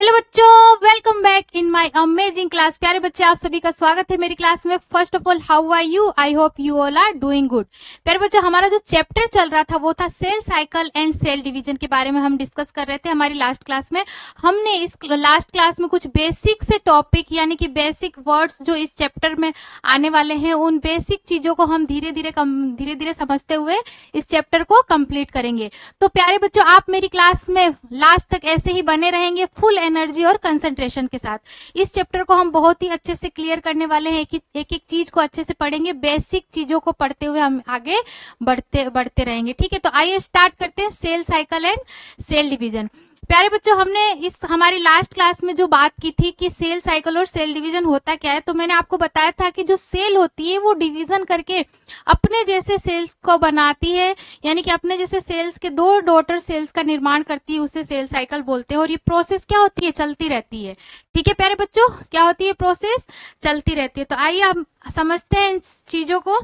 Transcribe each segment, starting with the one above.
Hello बच्चों, welcome back in my amazing class. प्यारे बच्चे, आप सभी का स्वागत है मेरी क्लास में। First of all, how are you? I hope you all are doing good. प्यारे बच्चों, हमारा जो चैप्टर चल रहा था वो था cell cycle and cell division के बारे में हम डिस्कस कर रहे थे हमारी लास्ट क्लास में। हमने इस लास्ट क्लास में कुछ बेसिक से टॉपिक यानी कि बेसिक वर्ड्स जो इस चैप्टर में आने वाले हैं, उन बेसिक चीजों को हम धीरे धीरे समझते हुए इस चैप्टर को कंप्लीट करेंगे। तो प्यारे बच्चों, आप मेरी क्लास में लास्ट तक ऐसे ही बने रहेंगे फुल एनर्जी और कंसंट्रेशन के साथ। इस चैप्टर को हम बहुत ही अच्छे से क्लियर करने वाले हैं। एक एक चीज को अच्छे से पढ़ेंगे, बेसिक चीजों को पढ़ते हुए हम आगे बढ़ते रहेंगे। ठीक है, तो आइए स्टार्ट करते हैं cell cycle and cell division. प्यारे बच्चों, हमने इस हमारी लास्ट क्लास में जो बात की थी कि सेल साइकिल और सेल डिवीजन होता क्या है, तो मैंने आपको बताया था कि जो सेल होती है वो डिवीजन करके अपने जैसे सेल्स को बनाती है, यानी कि अपने जैसे सेल्स के दो डॉटर सेल्स का निर्माण करती है, उसे सेल साइकिल बोलते हैं। और ये प्रोसेस क्या होती है? चलती रहती है। ठीक है प्यारे बच्चों, क्या होती है? प्रोसेस चलती रहती है। तो आइए हम समझते हैं इन चीजों को।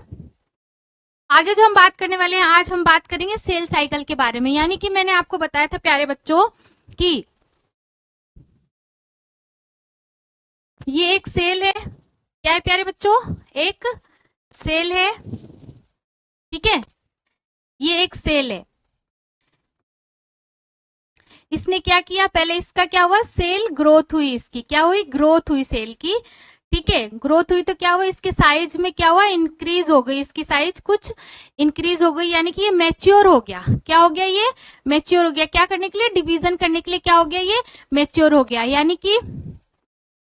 आगे जो हम बात करने वाले हैं, आज हम बात करेंगे सेल साइकिल के बारे में। यानी कि मैंने आपको बताया था प्यारे बच्चों कि ये एक सेल है। क्या है प्यारे बच्चों? एक सेल है। ठीक है, ये एक सेल है। इसने क्या किया? पहले इसका क्या हुआ? सेल ग्रोथ हुई। इसकी क्या हुई? ग्रोथ हुई सेल की। ठीक है, ग्रोथ हुई तो क्या हुआ? इसके साइज में क्या हुआ? इंक्रीज हो गई। इसकी साइज कुछ इंक्रीज हो गई, यानी कि ये मैच्योर हो गया। क्या हो गया? ये मैच्योर हो गया। क्या करने के लिए? डिवीजन करने के लिए। क्या हो गया? ये मैच्योर हो गया। यानी कि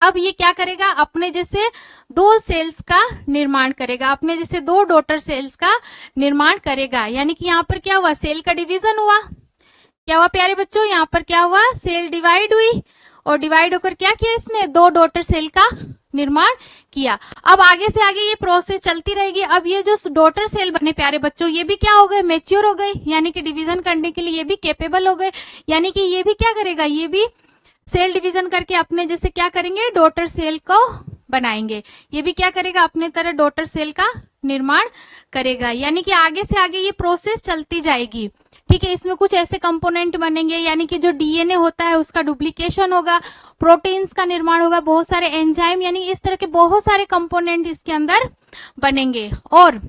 अब ये क्या करेगा? अपने जैसे दो सेल्स का निर्माण करेगा, अपने जैसे दो डॉटर सेल्स का निर्माण करेगा। यानी कि यहाँ पर क्या हुआ? सेल का डिवीजन हुआ। क्या हुआ प्यारे बच्चों? यहाँ पर क्या हुआ? सेल डिवाइड हुई, और डिवाइड होकर क्या किया? इसने दो डॉटर सेल का निर्माण किया। अब आगे से आगे ये प्रोसेस चलती रहेगी। अब ये जो डॉटर सेल बने प्यारे बच्चों, ये भी क्या हो गए? मैच्योर हो गए, यानी कि डिवीजन करने के लिए ये भी कैपेबल हो गए। यानी कि ये भी क्या करेगा? ये भी सेल डिवीजन करके अपने जैसे क्या करेंगे? डॉटर सेल को बनाएंगे। ये भी क्या करेगा? अपने तरह डॉटर सेल का निर्माण करेगा। यानी कि आगे से आगे ये प्रोसेस चलती जाएगी। ठीक है, इसमें कुछ ऐसे कंपोनेंट बनेंगे, यानी कि जो डीएनए होता है उसका डुप्लीकेशन होगा, प्रोटीन्स का निर्माण होगा, बहुत सारे एंजाइम, यानी इस तरह के बहुत सारे कंपोनेंट इसके अंदर बनेंगे। और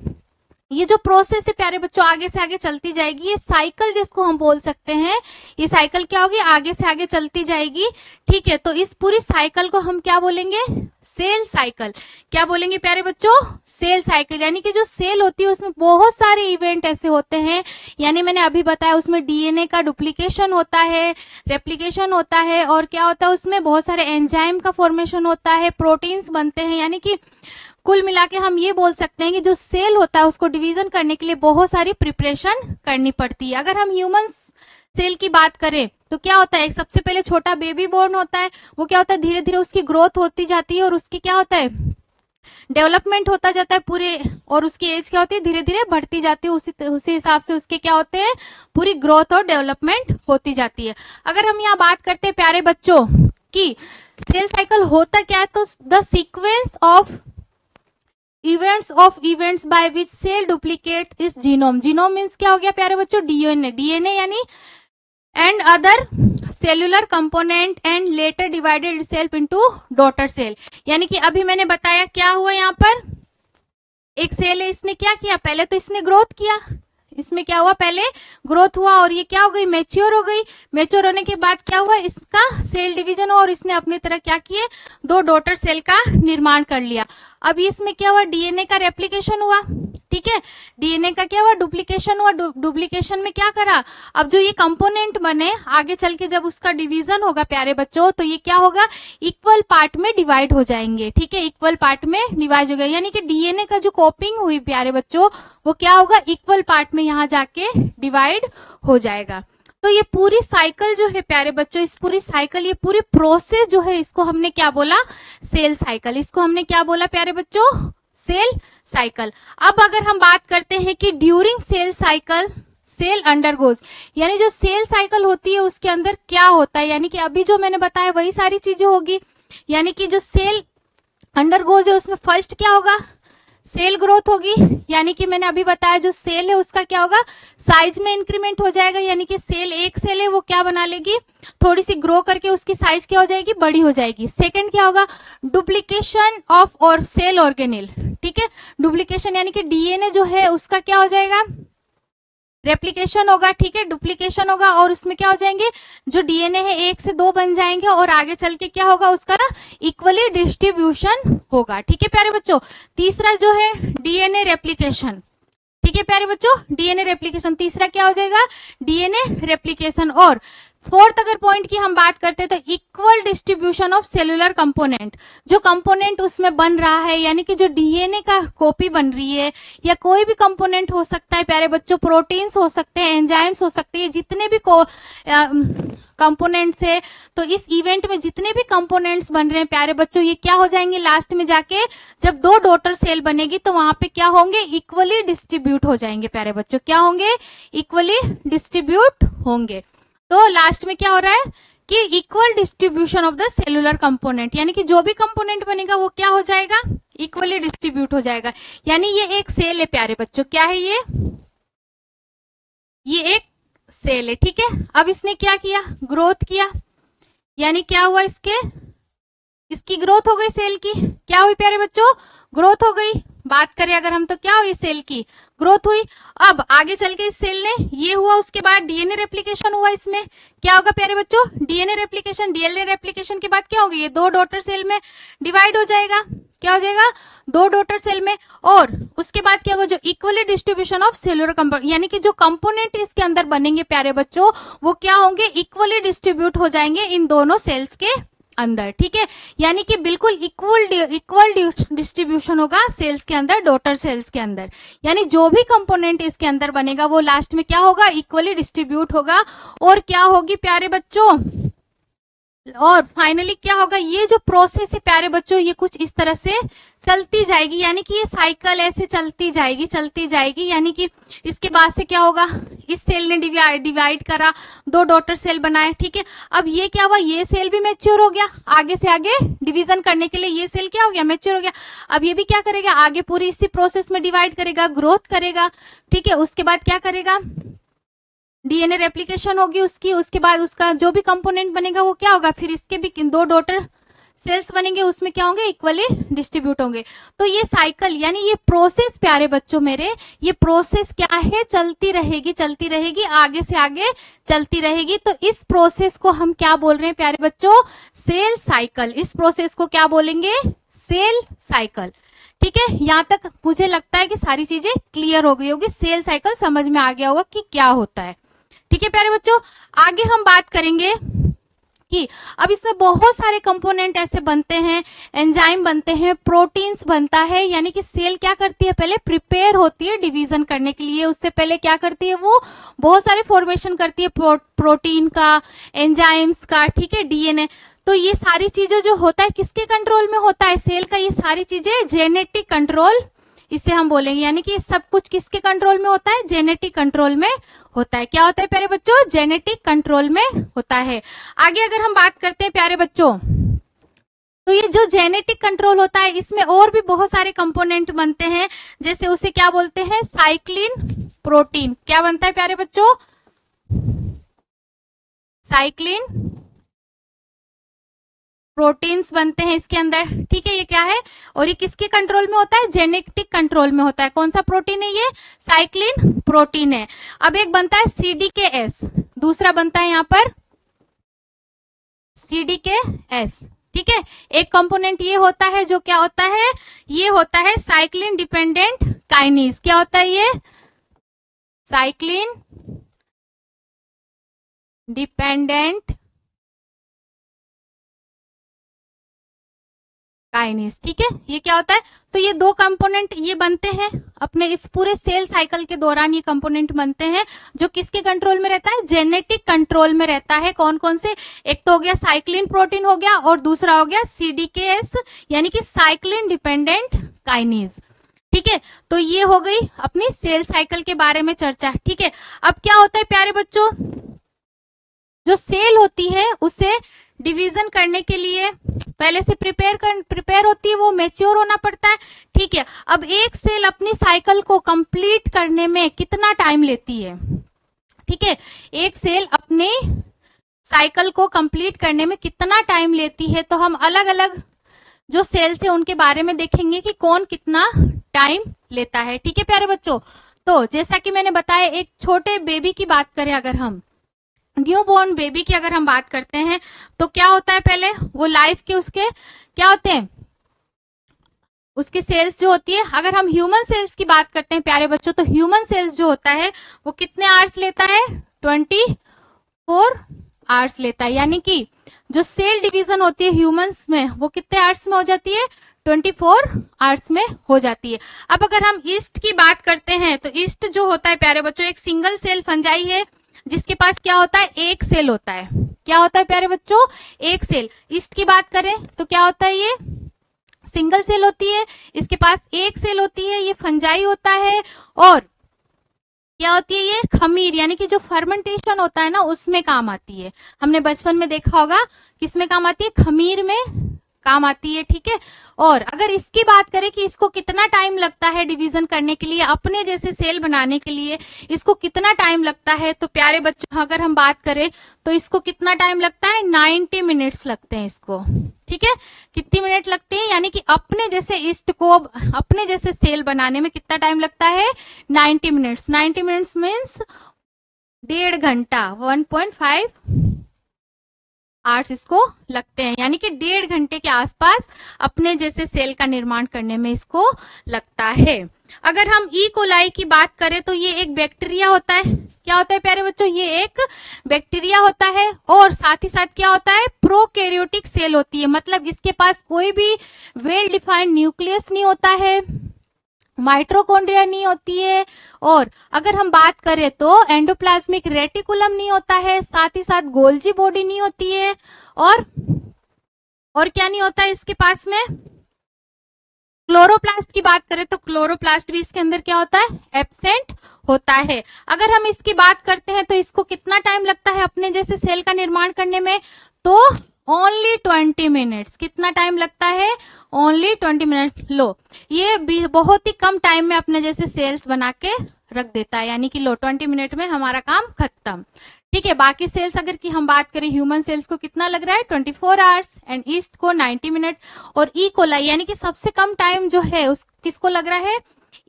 ये जो प्रोसेस है प्यारे बच्चों आगे से आगे चलती जाएगी। ये साइकिल जिसको हम बोल सकते हैं, ये साइकिल क्या होगी? आगे से आगे चलती जाएगी। ठीक है, तो इस पूरी साइकिल को हम क्या बोलेंगे? Cell cycle. क्या बोलेंगे प्यारे बच्चों? Cell cycle. यानी कि जो सेल होती है उसमें बहुत सारे इवेंट ऐसे होते हैं, यानी मैंने अभी बताया उसमें डीएनए का डुप्लीकेशन होता है, रेप्लिकेशन होता है, और क्या होता है उसमें? बहुत सारे एंजाइम का फॉर्मेशन होता है, प्रोटीन्स बनते हैं। यानी कि कुल मिला के हम ये बोल सकते हैं कि जो सेल होता है उसको डिवीजन करने के लिए बहुत सारी प्रिपरेशन करनी पड़ती है। अगर हम ह्यूमन सेल की बात करें तो क्या होता है? सबसे पहले छोटा बेबी बोर्न होता है। वो क्या होता है? धीरे धीरे उसकी ग्रोथ होती जाती है, और उसकी क्या होता है? डेवलपमेंट होता जाता है पूरे, और उसकी एज क्या होती है? धीरे धीरे बढ़ती जाती है। उसी हिसाब से उसके क्या होते हैं? पूरी ग्रोथ और डेवलपमेंट होती जाती है। अगर हम यहाँ बात करते हैं प्यारे बच्चों कि सेल साइकिल होता क्या है, तो the sequence of events by which cell duplicate is genome। genome means क्या हो गया प्यारे बच्चों? डीएनए यानी and other cellular component and later divided itself into daughter cell। यानी कि अभी मैंने बताया क्या हुआ यहाँ पर? एक सेल है, इसने क्या किया? पहले तो इसने ग्रोथ किया। इसमें क्या हुआ? पहले ग्रोथ हुआ, और ये क्या हो गई? मैच्योर हो गई। मैच्योर होने के बाद क्या हुआ? इसका सेल डिवीजन हुआ, और इसने अपनी तरह क्या किए? दो डॉटर सेल का निर्माण कर लिया। अब इसमें क्या हुआ? डीएनए का रेप्लिकेशन हुआ। ठीक है, डीएनए का क्या हुआ? डुप्लीकेशन हुआ। डुप्लीकेशन में क्या करा? अब जो ये कंपोनेंट बने, आगे चल के जब उसका डिवीजन होगा प्यारे बच्चों, तो ये क्या होगा? इक्वल पार्ट में डिवाइड हो जाएंगे। ठीक है, इक्वल पार्ट में डिवाइड हो गए, यानी कि डीएनए का जो कॉपिंग हुई प्यारे बच्चों, वो क्या होगा? इक्वल पार्ट में यहाँ जाके डिवाइड हो जाएगा। तो ये पूरी साइकिल जो है प्यारे बच्चों, इस पूरी साइकिल, ये पूरी प्रोसेस जो है, इसको हमने क्या बोला? Cell cycle. इसको हमने क्या बोला प्यारे बच्चों? Cell cycle. अब अगर हम बात करते हैं कि during cell cycle cell undergoes, यानी जो सेल साइकिल होती है उसके अंदर क्या होता है, यानी कि अभी जो मैंने बताया वही सारी चीजें होगी। यानी कि जो सेल अंडरगोज है उसमें फर्स्ट क्या होगा? सेल ग्रोथ होगी, यानी कि मैंने अभी बताया जो सेल है उसका क्या होगा, साइज में इंक्रीमेंट हो जाएगा, यानी कि सेल एक सेल है वो क्या बना लेगी, थोड़ी सी ग्रो करके उसकी साइज क्या हो जाएगी, बड़ी हो जाएगी। सेकंड क्या होगा, डुप्लीकेशन ऑफ और सेल ऑर्गेनेल, ठीक है, डुप्लीकेशन यानी कि डीएनए जो है उसका क्या हो जाएगा, रेप्लिकेशन होगा, ठीक है, डुप्लीकेशन होगा और उसमें क्या हो जाएंगे, जो डीएनए है 1 से 2 बन जाएंगे और आगे चल के क्या होगा, उसका इक्वली डिस्ट्रीब्यूशन होगा, ठीक है प्यारे बच्चों। तीसरा जो है डीएनए रेप्लिकेशन, ठीक है प्यारे बच्चों, डीएनए रेप्लिकेशन तीसरा क्या हो जाएगा, डीएनए रेप्लिकेशन। और फोर्थ अगर पॉइंट की हम बात करते हैं तो equal distribution of cellular component, जो कंपोनेंट उसमें बन रहा है, यानी कि जो डीएनए का कॉपी बन रही है या कोई भी कंपोनेंट हो सकता है प्यारे बच्चों, प्रोटीन्स हो सकते हैं, एंजाइम्स हो सकते हैं, जितने भी कंपोनेंट्स है, तो इस इवेंट में जितने भी कंपोनेंट्स बन रहे हैं प्यारे बच्चों, ये क्या हो जाएंगे, लास्ट में जाके जब 2 डॉटर सेल बनेगी तो वहां पे क्या होंगे, इक्वली डिस्ट्रीब्यूट हो जाएंगे प्यारे बच्चों, क्या होंगे, इक्वली डिस्ट्रीब्यूट होंगे। तो लास्ट में क्या हो रहा है कि equal distribution of the cellular component, यानी कि जो भी कंपोनेंट बनेगा वो क्या हो जाएगा, इक्वली डिस्ट्रीब्यूट हो जाएगा। यानी ये एक सेल है प्यारे बच्चों, क्या है ये एक सेल है, ठीक है। अब इसने क्या किया, ग्रोथ किया, यानी क्या हुआ, इसकी ग्रोथ हो गई, सेल की क्या हुई प्यारे बच्चों, ग्रोथ हो गई। बात करें अगर हम तो क्या हुई, सेल की ग्रोथ हुई। अब आगे चल के इस सेल ने ये हुआ, उसके बाद डीएनए रेप्लिकेशन हुआ, इसमें क्या होगा प्यारे बच्चों, डीएनए रेप्लिकेशन के बाद क्या होगा, ये 2 डॉटर सेल में डिवाइड हो जाएगा, क्या हो जाएगा, 2 डॉटर सेल में। और उसके बाद क्या होगा, जो equally distribution of cellular component, यानी कि जो कंपोनेंट इसके अंदर बनेंगे प्यारे बच्चों वो क्या होंगे, इक्वली डिस्ट्रीब्यूट हो जाएंगे इन दोनों सेल्स के अंदर, ठीक है। यानी कि बिल्कुल इक्वल डिस्ट्रीब्यूशन होगा सेल्स के अंदर, डॉटर सेल्स के अंदर, यानी जो भी कंपोनेंट इसके अंदर बनेगा वो लास्ट में क्या होगा, इक्वली डिस्ट्रीब्यूट होगा। और क्या होगी प्यारे बच्चों, और फाइनली क्या होगा, ये जो प्रोसेस है प्यारे बच्चों ये कुछ इस तरह से चलती जाएगी, यानी कि ये साइकिल ऐसे चलती जाएगी, यानी कि इसके बाद से क्या होगा, इस सेल ने डिवाइड करा, 2 डॉटर सेल बनाए, ठीक है। अब ये क्या हुआ, ये सेल भी मैच्योर हो गया, आगे से आगे डिवीजन करने के लिए ये सेल क्या हो गया, मैच्योर हो गया। अब ये भी क्या करेगा, आगे पूरी इसी प्रोसेस में डिवाइड करेगा, ग्रोथ करेगा, ठीक है। उसके बाद क्या करेगा, डीएनए रेप्लिकेशन होगी उसके बाद उसका जो भी कंपोनेंट बनेगा वो क्या होगा, फिर इसके भी 2 डॉटर सेल्स बनेंगे, उसमें क्या होंगे, इक्वली डिस्ट्रीब्यूट होंगे। तो ये साइकिल यानी ये प्रोसेस प्यारे बच्चों मेरे, ये प्रोसेस क्या है, चलती रहेगी, आगे से आगे चलती रहेगी। तो इस प्रोसेस को हम क्या बोल रहे हैं प्यारे बच्चों, सेल साइकिल। इस प्रोसेस को क्या बोलेंगे, सेल साइकिल, ठीक है। यहां तक मुझे लगता है कि सारी चीजें क्लियर हो गई होगी, सेल साइकिल समझ में आ गया होगा कि क्या होता है, ठीक है प्यारे बच्चों। आगे हम बात करेंगे कि अब इसमें बहुत सारे कंपोनेंट ऐसे बनते हैं, एंजाइम बनते हैं, प्रोटीन्स बनता है, यानी कि सेल क्या करती है, पहले प्रिपेयर होती है डिवीजन करने के लिए, उससे पहले क्या करती है, वो बहुत सारे फॉर्मेशन करती है, प्रोटीन का, एंजाइम्स का, ठीक है, डीएनए। तो ये सारी चीजें जो होता है किसके कंट्रोल में होता है, सेल का, ये सारी चीजें जेनेटिक कंट्रोल इसे हम बोलेंगे, यानी कि सब कुछ किसके कंट्रोल में होता है, जेनेटिक कंट्रोल में होता है। क्या होता है प्यारे बच्चों, जेनेटिक कंट्रोल में होता है। आगे अगर हम बात करते हैं प्यारे बच्चों, तो ये जो जेनेटिक कंट्रोल होता है इसमें और भी बहुत सारे कंपोनेंट बनते हैं, जैसे उसे क्या बोलते हैं, साइक्लिन प्रोटीन। क्या बनता है प्यारे बच्चों, साइक्लिन प्रोटीन्स बनते हैं इसके अंदर, ठीक है। ये क्या है, और ये किसके कंट्रोल में होता है, जेनेटिक कंट्रोल में होता है। कौन सा प्रोटीन है, ये साइक्लिन प्रोटीन है। अब एक बनता है CDKS, दूसरा बनता है यहाँ पर CDKS, ठीक है। एक कंपोनेंट ये होता है जो क्या होता है, ये होता है साइक्लिन डिपेंडेंट काइनेज। क्या होता है ये, साइक्लिन डिपेंडेंट काइनेज, ठीक है। ये क्या होता है, तो ये 2 कंपोनेंट ये बनते हैं अपने इस पूरे सेल साइकिल के दौरान, ये कंपोनेंट बनते हैं जो किसके कंट्रोल में रहता है, जेनेटिक कंट्रोल में रहता है। कौन कौन से, एक तो हो गया साइक्लिन प्रोटीन हो गया, और दूसरा हो गया CDKS यानी कि साइक्लिन डिपेंडेंट काइनेज, ठीक है। तो ये हो गई अपनी सेल साइकिल के बारे में चर्चा, ठीक है। अब क्या होता है प्यारे बच्चों, जो सेल होती है उसे डिवीजन करने के लिए पहले से प्रिपेयर होती है, वो मैच्योर होना पड़ता है। ठीक है, अब एक सेल अपनी साइकिल को कंप्लीट करने में कितना टाइम लेती है? ठीक है, एक सेल अपने साइकिल को कंप्लीट करने में कितना टाइम लेती है, तो हम अलग अलग जो सेल्स है उनके बारे में देखेंगे कि कौन कितना टाइम लेता है। ठीक है प्यारे बच्चों, तो जैसा कि मैंने बताया, एक छोटे बेबी की बात करें, अगर हम न्यू बॉर्न बेबी की अगर हम बात करते हैं तो क्या होता है, पहले वो लाइफ के उसके क्या होते हैं, उसकी सेल्स जो होती है। अगर हम ह्यूमन सेल्स की बात करते हैं प्यारे बच्चों, तो ह्यूमन सेल्स जो होता है वो कितने आवर्स लेता है? 24 आवर्स लेता है। यानी कि जो सेल डिवीजन होती है ह्यूमंस में वो कितने आवर्स में हो जाती है? 24 आवर्स में हो जाती है। अब अगर हम ईस्ट की बात करते हैं तो ईस्ट जो होता है प्यारे बच्चों, एक सिंगल सेल फंजाई है जिसके पास क्या होता है? एक सेल होता है। क्या होता है प्यारे बच्चों? एक सेल। ईस्ट की बात करें तो क्या होता है? ये सिंगल सेल होती है, इसके पास एक सेल होती है, ये फंजाई होता है। और क्या होती है? ये खमीर, यानी कि जो फर्मेंटेशन होता है ना उसमें काम आती है। हमने बचपन में देखा होगा किसमें काम आती है? खमीर में काम आती है। ठीक है, और अगर इसकी बात करें कि इसको कितना टाइम लगता है डिवीजन करने के लिए, अपने जैसे सेल बनाने के लिए इसको कितना टाइम लगता है, तो प्यारे बच्चों अगर हम बात करें तो इसको कितना टाइम लगता है? 90 मिनट्स लगते हैं इसको। ठीक है, कितनी मिनट लगते हैं? यानी कि अपने जैसे ईस्ट को अपने जैसे सेल बनाने में कितना टाइम लगता है? 90 मिनट्स। 90 मिनट्स मीन्स 1.5 घंटा, 1.5 आवर्स इसको लगते हैं। यानी कि 1.5 घंटे के आसपास अपने जैसे सेल का निर्माण करने में इसको लगता है। अगर हम ई कोलाई की बात करें तो ये एक बैक्टीरिया होता है। क्या होता है प्यारे बच्चों? ये एक बैक्टीरिया होता है और साथ ही साथ क्या होता है? प्रोकैरियोटिक सेल होती है। मतलब इसके पास कोई भी वेल डिफाइंड न्यूक्लियस नहीं होता है, माइटोकॉन्ड्रिया नहीं होती है, और अगर हम बात करें तो एंडोप्लाज्मिक रेटिकुलम नहीं होता है, साथ ही साथ गोल्जी बॉडी नहीं होती है, और क्या नहीं होता है इसके पास में? क्लोरोप्लास्ट की बात करें तो क्लोरोप्लास्ट भी इसके अंदर क्या होता है? एब्सेंट होता है। अगर हम इसकी बात करते हैं तो इसको कितना टाइम लगता है अपने जैसे सेल का निर्माण करने में? तो ओनली 20 मिनट्स। कितना टाइम लगता है? Only 20 minute. लो, ये बहुत ही कम टाइम में अपने जैसे सेल्स बना के रख देता है। यानी कि लो 20 मिनट में हमारा काम खत्म। ठीक है, बाकी सेल्स अगर की हम बात करें, ह्यूमन सेल्स को कितना लग रहा है? 24 आवर्स, एंड ईस्ट को 90 मिनट, और ई कोलाई यानी कि सबसे कम टाइम जो है उस किसको लग रहा है?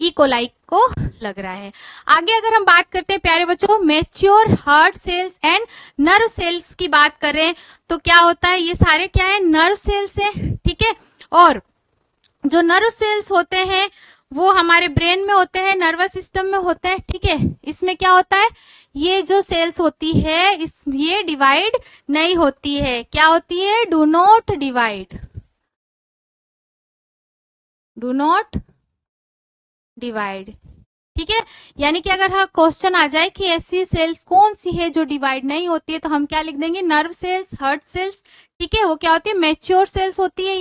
ई कोलाई को लग रहा है। आगे अगर हम बात करते हैं प्यारे बच्चों mature heart cells and nerve cells की बात करें तो क्या होता है? ये सारे क्या है? नर्व सेल्स है। ठीक है, और जो नर्व सेल्स होते हैं वो हमारे ब्रेन में होते हैं, नर्वस सिस्टम में होते हैं। ठीक है, इसमें क्या होता है? ये जो सेल्स होती है ये डिवाइड नहीं होती है। क्या होती है? Do not divide, do not divide. ठीक है, यानी कि अगर हाँ क्वेश्चन आ जाए कि ऐसी सेल्स कौन सी है जो डिवाइड नहीं होती है तो हम क्या लिख देंगे? Nerve cells, heart cells. ठीक है, वो क्या होती है? मैच्योर सेल्स होती है।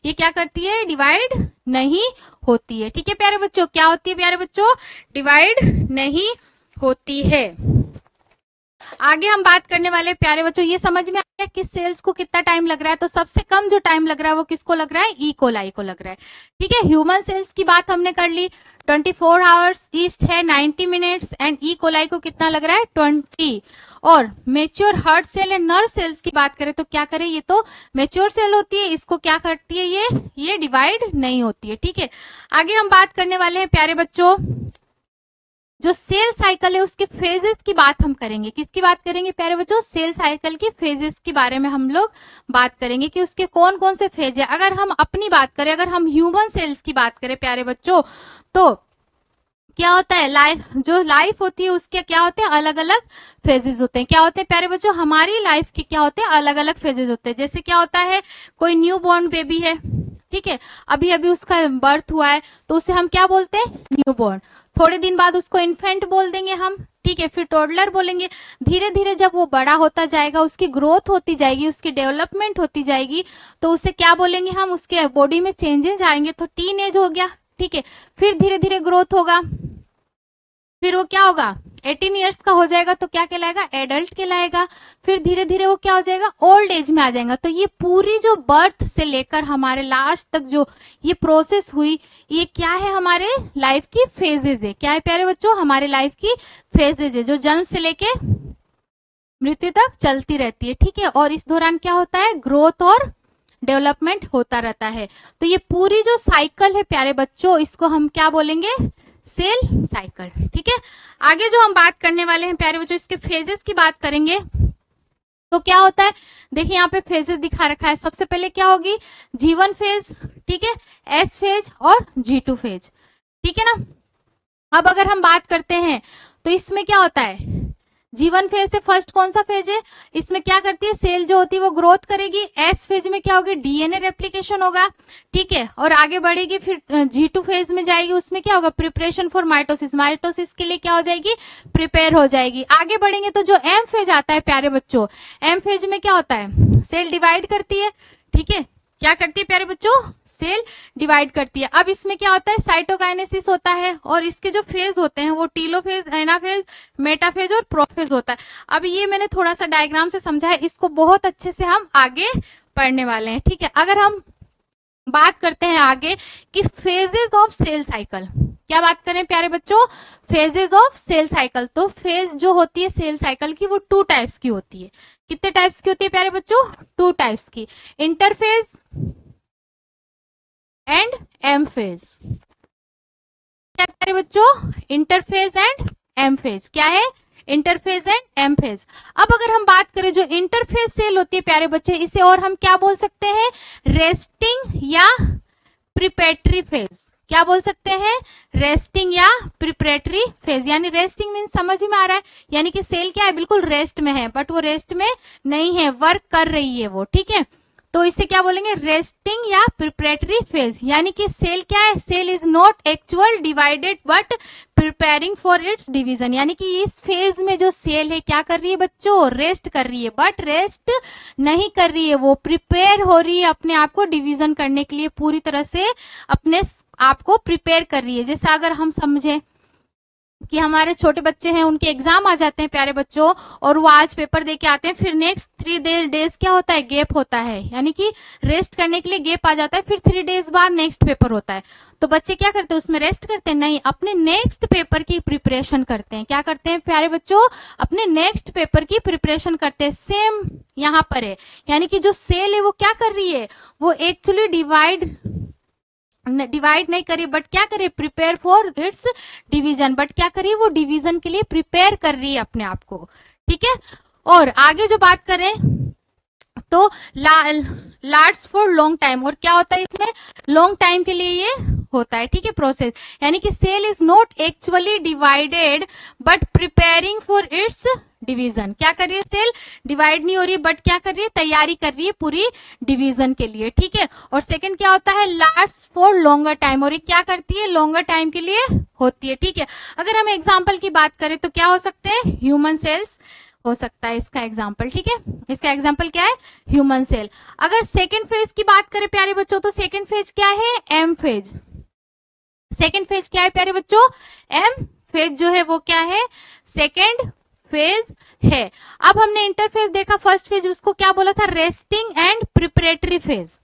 ये क्या करती है? डिवाइड नहीं होती है। ठीक है प्यारे बच्चों, क्या होती है प्यारे बच्चों? डिवाइड नहीं होती है। आगे हम बात करने वाले प्यारे बच्चों, ये समझ में आ गया किस सेल्स को कितना टाइम लग रहा है? तो सबसे कम जो टाइम लग रहा है वो किसको लग रहा है? ई कोलाई को लग रहा है। ठीक है, ह्यूमन सेल्स की बात हमने कर ली, 24 आवर्स, ईस्ट है 90 मिनट्स, एंड ई कोलाई को कितना लग रहा है? 20। और mature heart cell and nerve cells की बात करें तो क्या करें? ये तो मेच्योर सेल होती है, इसको क्या करती है? ये डिवाइड नहीं होती है। ठीक है, आगे हम बात करने वाले हैं प्यारे बच्चों, जो सेल साइकिल है उसके फेजेस की बात हम करेंगे। किसकी बात करेंगे प्यारे बच्चों? सेल साइकिल की फेजेस के बारे में हम लोग बात करेंगे कि उसके कौन कौन से फेज है। अगर हम अपनी बात करें, अगर हम ह्यूमन सेल्स की बात करें प्यारे बच्चों, तो क्या होता है? लाइफ होती है उसके क्या होते हैं? अलग अलग फेजेस होते हैं। क्या होते हैं प्यारे बच्चों? हमारी लाइफ के क्या होते हैं? अलग अलग फेजेस होते हैं। जैसे क्या होता है? कोई न्यू बॉर्न बेबी है, ठीक है, अभी अभी उसका बर्थ हुआ है तो उसे हम क्या बोलते हैं? New born. थोड़े दिन बाद उसको इन्फेंट बोल देंगे हम, ठीक है, फिर टोडलर बोलेंगे। धीरे धीरे जब वो बड़ा होता जाएगा, उसकी ग्रोथ होती जाएगी, उसकी डेवलपमेंट होती जाएगी, तो उसे क्या बोलेंगे हम? उसके बॉडी में चेंजेस आएंगे तो टीन एज हो गया। ठीक है, फिर धीरे धीरे ग्रोथ होगा, फिर वो क्या होगा 18 ईयर्स का हो जाएगा तो क्या कहलाएगा एडल्ट कहलाएगा। फिर धीरे धीरे वो क्या हो जाएगा ओल्ड एज में आ जाएगा। तो ये पूरी जो बर्थ से लेकर हमारे लास्ट तक जो ये प्रोसेस हुई, ये क्या है हमारे लाइफ की फेजेज है। क्या है प्यारे बच्चों, हमारे लाइफ की फेजेज है जो जन्म से लेके मृत्यु तक चलती रहती है, ठीक है। और इस दौरान क्या होता है ग्रोथ और डेवलपमेंट होता रहता है। तो ये पूरी जो साइकिल है प्यारे बच्चों, इसको हम क्या बोलेंगे सेल साइकिल, ठीक है। आगे जो हम बात करने वाले हैं प्यारे बच्चों, इसके फेजेस की बात करेंगे। तो क्या होता है, देखिए यहाँ पे फेजेस दिखा रखा है। सबसे पहले क्या होगी G1 फेज, ठीक है, S फेज और G2 फेज, ठीक है ना। अब अगर हम बात करते हैं तो इसमें क्या होता है G1 फेज से फर्स्ट कौन सा फेज है, इसमें क्या करती है सेल जो होती है वो ग्रोथ करेगी। S फेज में क्या होगी DNA रेप्लिकेशन होगा, ठीक है, और आगे बढ़ेगी। फिर G2 फेज में जाएगी, उसमें क्या होगा प्रिपरेशन फॉर माइटोसिस, माइटोसिस के लिए क्या हो जाएगी प्रिपेयर हो जाएगी। आगे बढ़ेंगे तो जो M फेज आता है प्यारे बच्चों, M फेज में क्या होता है सेल डिवाइड करती है, ठीक है, क्या करती है प्यारे बच्चों सेल डिवाइड करती है। अब इसमें क्या होता है साइटोकाइनेसिस होता है और इसके जो फेज होते हैं वो टीलोफेज, एनाफेज, मेटाफेज और प्रोफेज होता है। अब ये मैंने थोड़ा सा डायग्राम से समझा है, इसको बहुत अच्छे से हम आगे पढ़ने वाले हैं, ठीक है। अगर हम बात करते हैं आगे कि फेजेस ऑफ सेल साइकिल, क्या बात करें प्यारे बच्चों फेजेस ऑफ सेल साइकिल। तो फेज जो होती है सेल साइकिल की वो 2 टाइप्स की होती है। कितने टाइप्स की होती है प्यारे बच्चों 2 टाइप्स की, इंटरफेज एंड एम फेज। क्या प्यारे बच्चों इंटरफेज एंड एम फेज, क्या है इंटरफेज एंड एम फेज। अब अगर हम बात करें जो इंटरफेज सेल होती है प्यारे बच्चे, इसे और हम क्या बोल सकते हैं रेस्टिंग या प्रिपेटरी फेज। क्या बोल सकते हैं रेस्टिंग या प्रिपरेटरी फेज। यानी रेस्टिंग मीन समझ में आ रहा है, यानी कि सेल क्या है बिल्कुल रेस्ट में है, बट वो रेस्ट में नहीं है, वर्क कर रही है वो, ठीक है। तो इसे क्या बोलेंगे रेस्टिंग या प्रिपरेटरी फेज। यानी कि सेल क्या है cell is not actual divided but preparing for its division. यानी कि इस फेज में जो सेल है क्या कर रही है बच्चों रेस्ट कर रही है, बट रेस्ट नहीं कर रही है, वो प्रिपेयर हो रही है अपने आप को डिवीजन करने के लिए, पूरी तरह से अपने आपको प्रिपेयर कर रही है। जैसा अगर हम समझे कि हमारे छोटे बच्चे हैं उनके एग्जाम आ जाते हैं प्यारे बच्चों, और वो आज पेपर दे के आते हैं, फिर नेक्स्ट 3 डेज क्या होता है गैप होता है, यानी कि रेस्ट करने के लिए गैप आ जाता है, फिर 3 डेज बाद नेक्स्ट पेपर होता है। तो बच्चे क्या करते हैं उसमें रेस्ट करते हैं नहीं, अपने नेक्स्ट पेपर की प्रिपरेशन करते हैं। क्या करते हैं प्यारे बच्चों अपने नेक्स्ट पेपर की प्रिपरेशन करते हैं। सेम यहाँ पर है, यानी कि जो सेल है वो क्या कर रही है वो एक्चुअली डिवाइड नहीं करी, बट क्या करे prepare for its division, but क्या करिए वो डिवीजन के लिए प्रिपेयर कर रही है अपने आप को, ठीक है। और आगे जो बात करें तो लास्ट्स फॉर लॉन्ग टाइम, और क्या होता है इसमें लॉन्ग टाइम के लिए ये होता है, ठीक है प्रोसेस। यानी कि cell is not actually divided but preparing for its division. क्या कर रही है सेल डिवाइड नहीं हो रही है, बट क्या कर रही है तैयारी कर रही है पूरी डिवीजन के लिए, ठीक है। और सेकंड क्या होता है लास्ट्स फॉर लॉन्गर टाइम, और ये क्या करती है लॉन्गर टाइम के लिए होती है, ठीक है। अगर हम एग्जाम्पल की बात करें तो क्या हो सकते हैं ह्यूमन सेल्स हो सकता है इसका एग्जाम्पल, ठीक है। इसका एग्जाम्पल क्या है ह्यूमन सेल। अगर सेकेंड फेज की बात करें प्यारे बच्चों तो सेकेंड फेज क्या है एम फेज। सेकेंड फेज क्या है प्यारे बच्चों एम फेज जो है वो क्या है सेकेंड फेज है। अब हमने इंटरफेज देखा फर्स्ट फेज, उसको क्या बोला था रेस्टिंग एंड प्रिपरेटरी फेज।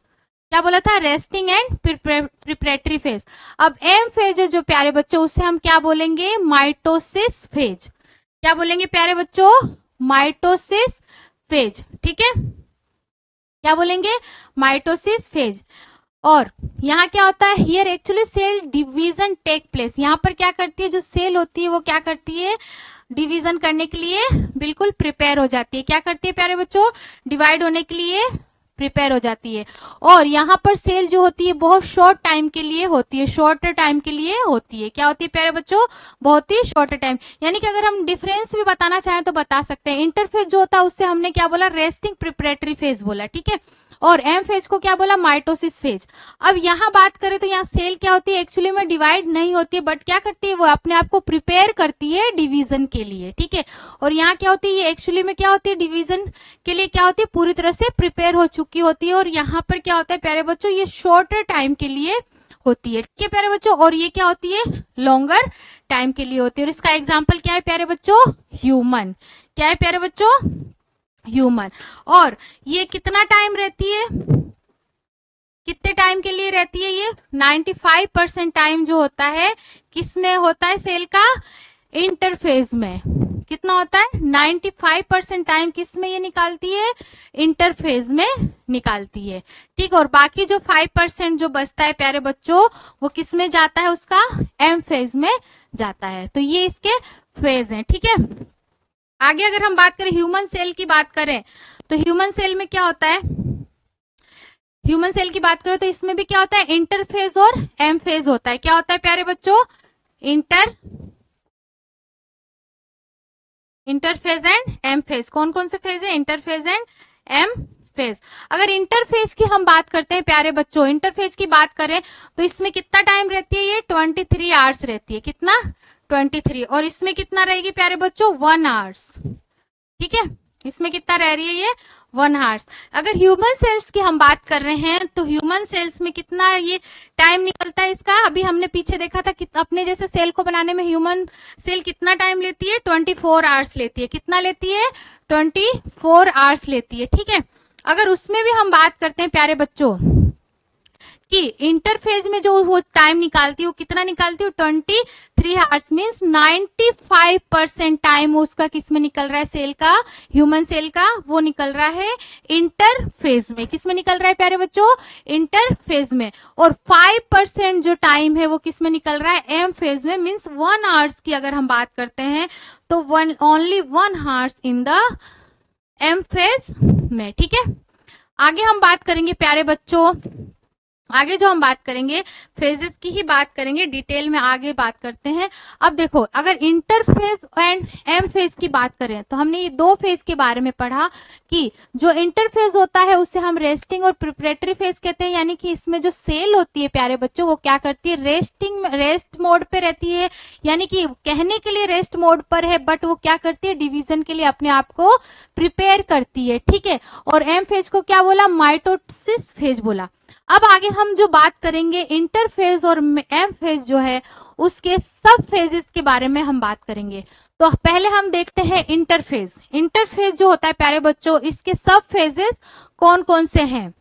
क्या बोला था रेस्टिंग एंड प्रिपरेटरी फेज। अब एम फेज है जो प्यारे बच्चों उसे हम क्या बोलेंगे माइटोसिस फेज। क्या बोलेंगे प्यारे बच्चों माइटोसिस फेज, ठीक है। क्या बोलेंगे माइटोसिस फेज। और यहाँ क्या होता है here actually cell division take place. यहाँ पर क्या करती है जो सेल होती है वो क्या करती है डिवीजन करने के लिए बिल्कुल प्रिपेयर हो जाती है। क्या करती है प्यारे बच्चों डिवाइड होने के लिए प्रिपेयर हो जाती है। और यहाँ पर सेल जो होती है बहुत शॉर्ट टाइम के लिए होती है, शॉर्ट टाइम के लिए होती है। क्या होती है प्यारे बच्चों बहुत ही शॉर्ट टाइम। यानी कि अगर हम डिफरेंस भी बताना चाहें तो बता सकते हैं। इंटरफेज जो होता है उससे हमने क्या बोला रेस्टिंग प्रिपरेटरी फेज बोला, ठीक है। और एम फेज को क्या बोला माइटोसिस फेज। अब यहाँ बात करें तो यहाँ सेल क्या होती है एक्चुअली में डिवाइड नहीं होती है, बट क्या करती है वो अपने आप को प्रिपेयर करती है डिवीजन के लिए, ठीक है। और यहाँ क्या होती है ये एक्चुअली में क्या होती है डिवीजन के लिए क्या होती है पूरी तरह से प्रिपेयर हो चुकी होती है। और यहाँ पर क्या होता है प्यारे बच्चों ये शॉर्टर टाइम के लिए होती है, ठीक है प्यारे बच्चों, और ये क्या होती है, लॉन्गर टाइम के लिए होती है। और इसका एग्जाम्पल क्या है प्यारे बच्चों, ह्यूमन। क्या है प्यारे बच्चों, ह्यूमन। और ये कितना टाइम रहती है, कितने टाइम के लिए रहती है ये, 95% टाइम जो होता है किस में होता है सेल का, इंटरफेज में। कितना होता है, 95% टाइम किस में ये निकालती है, इंटरफेज में निकालती है, ठीक। और बाकी जो 5% जो बचता है प्यारे बच्चों, वो किस में जाता है, उसका एम फेज में जाता है। तो ये इसके फेज हैं, ठीक है। आगे अगर हम बात करें ह्यूमन सेल की बात करें, तो ह्यूमन सेल में क्या होता है, ह्यूमन सेल की बात करें तो इसमें भी क्या होता है, इंटरफेज और एम फेज होता है। क्या होता है प्यारे बच्चों, इंटरफेज एंड एम फेज। कौन कौन से फेज है, इंटरफेज एंड एम फेज। अगर इंटरफेज की हम बात करते हैं प्यारे बच्चों, इंटरफेज की बात करें तो इसमें कितना टाइम रहती है, ये 23 आवर्स रहती है। कितना, 23। और इसमें कितना रहेगी प्यारे बच्चों, 1 आवर्स, ठीक है। इसमें कितना रह रही है ये, 1 आवर्स। अगर ह्यूमन सेल्स की हम बात कर रहे हैं तो ह्यूमन सेल्स में कितना ये टाइम निकलता है इसका, अभी हमने पीछे देखा था कि अपने जैसे सेल को बनाने में ह्यूमन सेल कितना टाइम लेती है, 24 आवर्स लेती है। कितना लेती है, 24 आवर्स लेती है, ठीक है। अगर उसमें भी हम बात करते हैं प्यारे बच्चों कि इंटरफेज में जो वो टाइम निकालती है वो कितना निकालती है, 23 आवर्स, मीन्स 95% टाइम उसका किस में निकल रहा है, सेल का, ह्यूमन सेल का, वो निकल रहा है इंटरफेज में। किस में निकल रहा है प्यारे बच्चों, इंटरफेज में। और 5% जो टाइम है वो किस में निकल रहा है, एम फेज में, मीन्स 1 आवर्स की अगर हम बात करते हैं तो only 1 hours in the M phase में, ठीक है। आगे हम बात करेंगे प्यारे बच्चों, आगे जो हम बात करेंगे फेजेस की ही बात करेंगे, डिटेल में आगे बात करते हैं। अब देखो अगर इंटरफेज एंड एम फेज की बात करें तो हमने ये 2 फेज के बारे में पढ़ा कि जो इंटरफेज होता है उसे हम रेस्टिंग और प्रिपरेटरी फेज कहते हैं। यानी कि इसमें जो सेल होती है प्यारे बच्चों वो क्या करती है, रेस्ट मोड पे रहती है, यानी कि कहने के लिए रेस्ट मोड पर है, बट वो क्या करती है, डिवीजन के लिए अपने आप को प्रिपेयर करती है, ठीक है। और एम फेज को क्या बोला, माइटोसिस फेज बोला। अब आगे हम जो बात करेंगे इंटरफेज और एम फेज जो है उसके सब फेजेस के बारे में हम बात करेंगे। तो पहले हम देखते हैं इंटरफेज। इंटरफेज जो होता है प्यारे बच्चों, इसके सब फेजेस कौन कौन से हैं।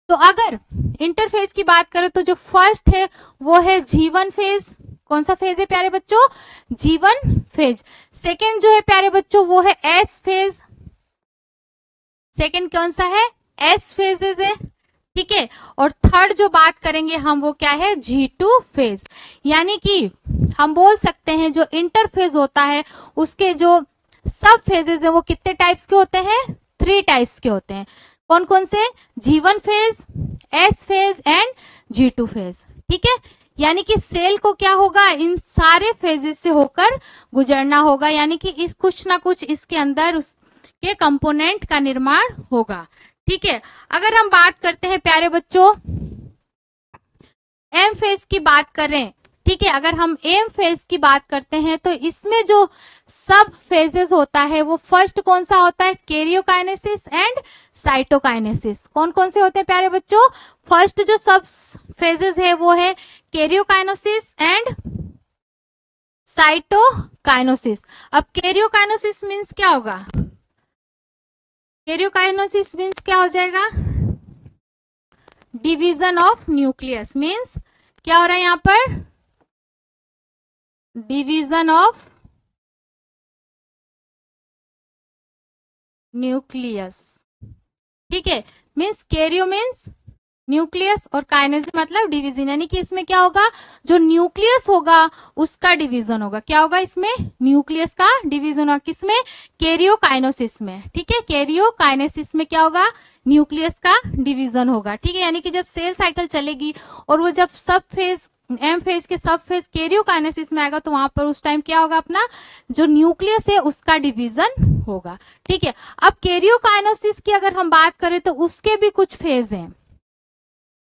तो अगर इंटरफेज की बात करें तो जो फर्स्ट है वो है जीवन फेज। कौन सा फेज है प्यारे बच्चों, जीवन फेज। सेकेंड जो है प्यारे बच्चों वो है एस फेज। सेकेंड कौन सा है, एस फेजेस है, ठीक है। और थर्ड जो बात करेंगे हम वो क्या है, G2 फेज। यानी कि हम बोल सकते हैं जो इंटरफेज होता है उसके जो सब फेजेस है वो कितने टाइप्स के होते हैं, 3 टाइप्स के होते हैं। कौन कौन से, G1 phase, S phase and G2 phase, ठीक है। यानी कि सेल को क्या होगा, इन सारे फेजेस से होकर गुजरना होगा, यानी कि इस कुछ ना कुछ इसके अंदर उसके कंपोनेंट का निर्माण होगा, ठीक है। अगर हम बात करते हैं प्यारे बच्चों एम फेज की बात करें, ठीक है, अगर हम एम फेज की बात करते हैं तो इसमें जो सब फेजेस होता है वो फर्स्ट कौन सा होता है, कैरियोकाइनेसिस एंड साइटोकाइनेसिस। कौन कौन से होते हैं प्यारे बच्चों, फर्स्ट जो सब फेजेस है वो है कैरियोकाइनेसिस एंड साइटोकाइनेसिस। अब कैरियोकाइनेसिस मीन्स क्या होगा, कैरियोकाइनेसिस मीन्स क्या हो जाएगा, डिवीजन ऑफ न्यूक्लियस। मीन्स क्या हो रहा है यहां पर, डिवीजन ऑफ न्यूक्लियस, ठीक है। मीन्स कैरियो मीन्स न्यूक्लियस और काइनेसिस मतलब डिवीजन, यानी कि इसमें क्या होगा, जो न्यूक्लियस होगा उसका डिवीजन होगा। क्या होगा इसमें, न्यूक्लियस का डिवीजन होगा, किसमें, कैरियोकाइनेसिस में, ठीक है। कैरियोकाइनेसिस में क्या होगा, न्यूक्लियस का डिवीजन होगा, ठीक है। यानी कि जब सेल साइकिल चलेगी और वो जब सब फेज एम फेज के सब फेज कैरियोकाइनेसिस में आएगा तो वहां पर उस टाइम क्या होगा, अपना जो न्यूक्लियस है उसका डिवीजन होगा, ठीक है। अब कैरियोकाइनेसिस की अगर हम बात करें तो उसके भी कुछ फेज हैं।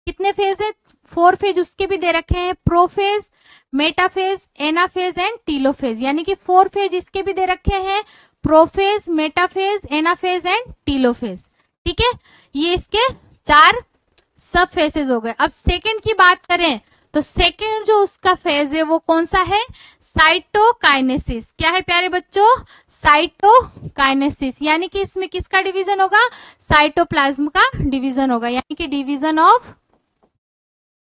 कितने फेज है, 4 फेज उसके भी दे रखे हैं, prophase, metaphase, anaphase and telophase. यानी कि 4 फेज इसके भी दे रखे हैं, prophase, metaphase, anaphase and telophase, ठीक है। ये इसके 4 सब फेजेस हो गए। अब सेकंड की बात करें तो सेकंड जो उसका फेज है वो कौन सा है, साइटोकाइनेसिस। क्या है प्यारे बच्चों, साइटोकाइनेसिस, यानी कि इसमें किसका डिवीजन होगा, साइटोप्लाज्म का डिवीजन होगा, यानी कि डिवीजन ऑफ,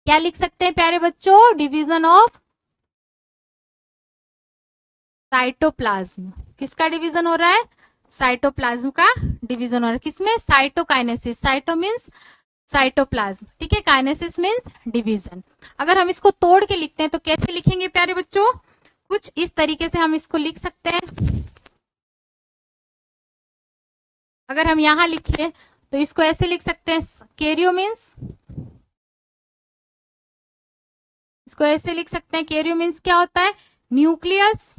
क्या लिख सकते हैं प्यारे बच्चों, डिवीजन ऑफ साइटोप्लाज्म। किसका डिवीजन हो रहा है, साइटोप्लाज्म का डिवीजन हो रहा है, किसमें, साइटोकाइनेसिस। साइटो मीन्स साइटोप्लाज्म, ठीक है, काइनेसिस मीन्स डिवीजन। अगर हम इसको तोड़ के लिखते हैं तो कैसे लिखेंगे प्यारे बच्चों, कुछ इस तरीके से हम इसको लिख सकते हैं। अगर हम यहां लिखे तो इसको ऐसे लिख सकते हैं, कैरियो मीन्स, इसको ऐसे लिख सकते हैं, कैरियो मीन्स क्या होता है, न्यूक्लियस,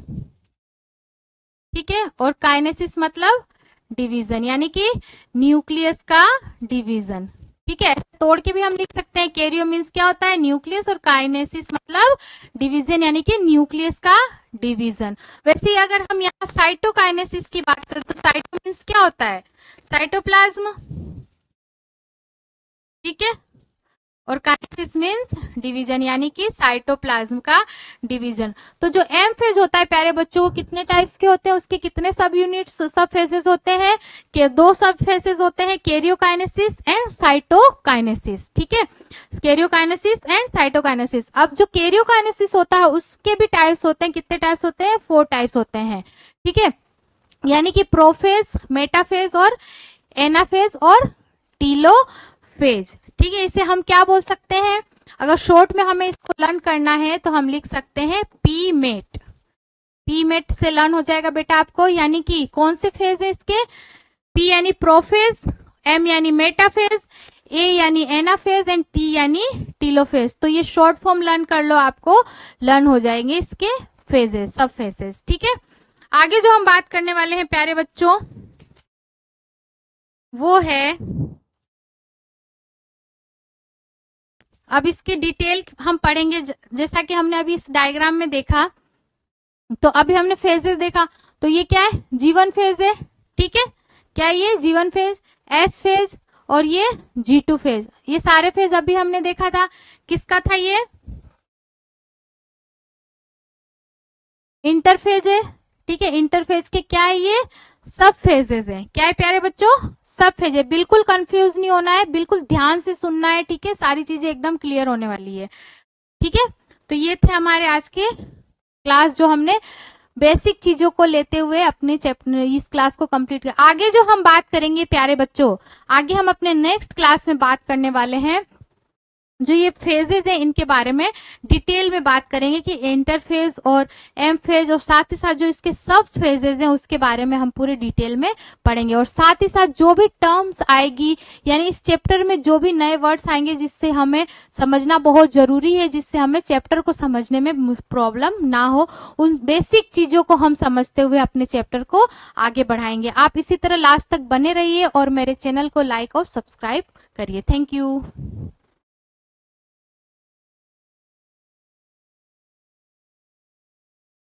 ठीक है, और काइनेसिस मतलब डिवीजन, यानी कि न्यूक्लियस का डिवीजन, ठीक है। तोड़ के भी हम लिख सकते हैं, कैरियो मीन्स क्या होता है, न्यूक्लियस, और काइनेसिस मतलब डिवीजन, यानी कि न्यूक्लियस का डिवीजन। वैसे ही अगर हम यहाँ साइटोकाइनेसिस की बात करें तो साइटो मीन्स क्या होता है, साइटोप्लाज्म, ठीक है, और काइनेसिस मीन्स डिवीजन, यानी कि साइटोप्लाज्म का डिवीजन। तो जो एम फेज होता है प्यारे बच्चों, वो कितने टाइप्स के होते हैं, उसके कितने सब यूनिट्स, सब फेजेस होते हैं, कि दो सब फेजेस होते हैं, कैरियोकाइनेसिस एंड साइटोकाइनेसिस, ठीक है, कैरियोकाइनेसिस एंड साइटोकाइनेसिस। अब जो कैरियोकाइनेसिस होता है उसके भी टाइप्स होते हैं, कितने टाइप्स होते हैं, 4 टाइप्स होते हैं, ठीक है, यानी कि प्रोफेज, मेटाफेज और एनाफेज और टीलोफेज, ठीक है। इसे हम क्या बोल सकते हैं, अगर शॉर्ट में हमें इसको लर्न करना है तो हम लिख सकते हैं पी मेट। पी मेट से लर्न हो जाएगा बेटा आपको, यानी कि कौन से फेज है इसके, पी यानी प्रोफेज, एम यानी मेटाफेज, ए यानी एनाफेज एंड टी यानी टीलोफेज। तो ये शॉर्ट फॉर्म लर्न कर लो, आपको लर्न हो जाएंगे इसके फेजेस, सब फेजेस, ठीक है। आगे जो हम बात करने वाले हैं प्यारे बच्चों वो है, अब इसके डिटेल हम पढ़ेंगे, जैसा कि हमने अभी इस डायग्राम में देखा, तो अभी हमने फेजेस देखा, तो ये क्या है, G1 फेज है, ठीक है, क्या ये G1 फेज, S फेज और ये G2 फेज, ये सारे फेज अभी हमने देखा था, किसका था ये, इंटरफेज है, ठीक है, इंटरफेज के क्या है, ये सब फेजेस है, क्या है प्यारे बच्चों, सब फेज है। बिल्कुल कंफ्यूज नहीं होना है, बिल्कुल ध्यान से सुनना है, ठीक है, सारी चीजें एकदम क्लियर होने वाली है, ठीक है। तो ये थे हमारे आज के क्लास, जो हमने बेसिक चीजों को लेते हुए अपने चैप्टर इस क्लास को कंप्लीट किया। आगे जो हम बात करेंगे प्यारे बच्चों, आगे हम अपने नेक्स्ट क्लास में बात करने वाले हैं, जो ये फेजेस है इनके बारे में डिटेल में बात करेंगे, कि इंटरफेज और एम फेज, और साथ ही साथ जो इसके सब फेजेस हैं उसके बारे में हम पूरे डिटेल में पढ़ेंगे। और साथ ही साथ जो भी टर्म्स आएगी, यानी इस चैप्टर में जो भी नए वर्ड्स आएंगे जिससे हमें समझना बहुत जरूरी है, जिससे हमें चैप्टर को समझने में प्रॉब्लम ना हो, उन बेसिक चीजों को हम समझते हुए अपने चैप्टर को आगे बढ़ाएंगे। आप इसी तरह लास्ट तक बने रहिए और मेरे चैनल को लाइक और सब्सक्राइब करिए। Thank you.